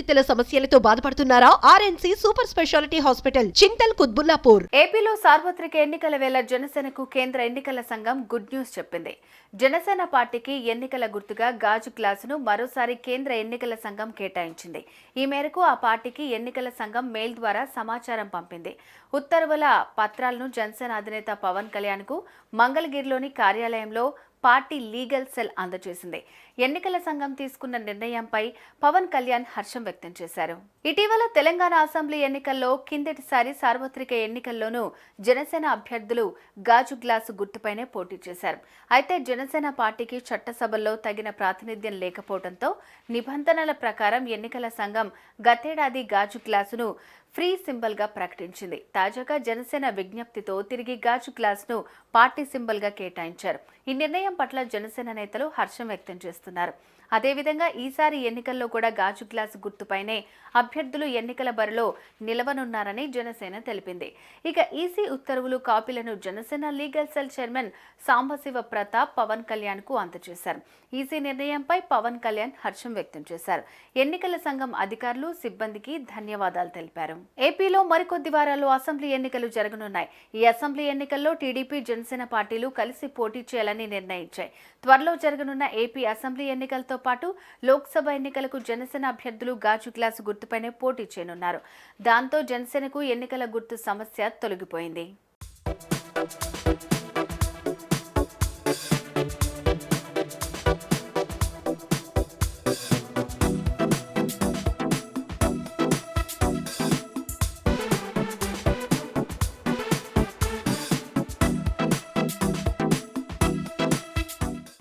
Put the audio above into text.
ఊపిరితిత్తుల సమస్యలతో బాధపడుతున్నారా? RNC super speciality hospital Chintal Kutbullapur. ఏపీలో సార్వత్రిక ఎన్నికల వేళ జనసేనకు కేంద్ర ఎన్నికల సంఘం గుడ్ న్యూస్ చెప్పింది. జనసేన పార్టీకి ఎన్నికల గుర్తుగా గాజు గ్లాసును మరోసారి కేంద్ర ఎన్నికల సంఘం కేటాయించింది. ఈ మేరకు ఆ పార్టీకి ఎన్నికల సంఘం మెయిల్ ద్వారా సమాచారం పంపింది. ఉత్తర్వుల పత్రాలను జనసేన అధినేత పవన్ కళ్యాణ్ కు మంగళగిరిలోని కార్యాలయంలో పార్టీ లీగల్ సెల్ అందజేసింది. ఎన్నికల సంఘం తీసుకున్న నిర్ణయంపై పవన్ కళ్యాణ్ హర్షం వ్యక్తం చేశారు. ఇటీవల తెలంగాణ అసెంబ్లీ ఎన్నికల్లో కిందటిసారి సార్వత్రిక ఎన్నికల్లోనూ జనసేన అభ్యర్థులు గాజు గ్లాసు గుర్తుపైనే పోటీ చేశారు. అయితే జనసేన పార్టీకి చట్టసభల్లో తగిన ప్రాతినిధ్యం లేకపోవడంతో నిబంధనల ప్రకారం ఎన్నికల సంఘం గతేడాది గాజు గ్లాసును ఫ్రీ సింబల్ గా ప్రకటించింది. తాజాగా జనసేన విజ్ఞప్తితో తిరిగి గాజు గ్లాస్ ను పార్టీ సింబల్ గా కేటాయించారు. ఈ నిర్ణయం పట్ల జనసేన నేతలు హర్షం వ్యక్తం చేస్తున్నారు. అదేవిధంగా ఈసారి ఎన్నికల్లో కూడా గాజు గ్లాసు గుర్తుపైనే అభ్యర్థులు ఎన్నికల బరిలో నిలవనున్నారని జనసేన తెలిపింది. ఇక ఈసీ ఉత్తర్వులు కాపీలను Janasena legal cell chairman Sambasiva Pratap Pawan Kalyan కు అందజేశారు. ఈసీ నిర్ణయంపై పవన్ కళ్యాణ్ హర్షం వ్యక్తం చేశారు. ఎన్నికల సంఘం అధికారులు, సిబ్బందికి ధన్యవాదాలు తెలిపారు. ఏపీలో మరికొద్ది వారాల్లో అసెంబ్లీ ఎన్నికలు జరగనున్నాయి. ఈ అసెంబ్లీ ఎన్నికల్లో టీడీపీ, జనసేన పార్టీలు కలిసి పోటీ చేయాలని నిర్ణయించాయి. త్వరలో జరగనున్న ఏపీ అసెంబ్లీ ఎన్నికలతో పాటు లోక్సభ ఎన్నికలకు జనసేన అభ్యర్థులు గాజు గ్లాసు గుర్తుపైనే పోటీ చేయనున్నారు. దాంతో జనసేనకు ఎన్నికల గుర్తు సమస్య తొలగిపోయింది.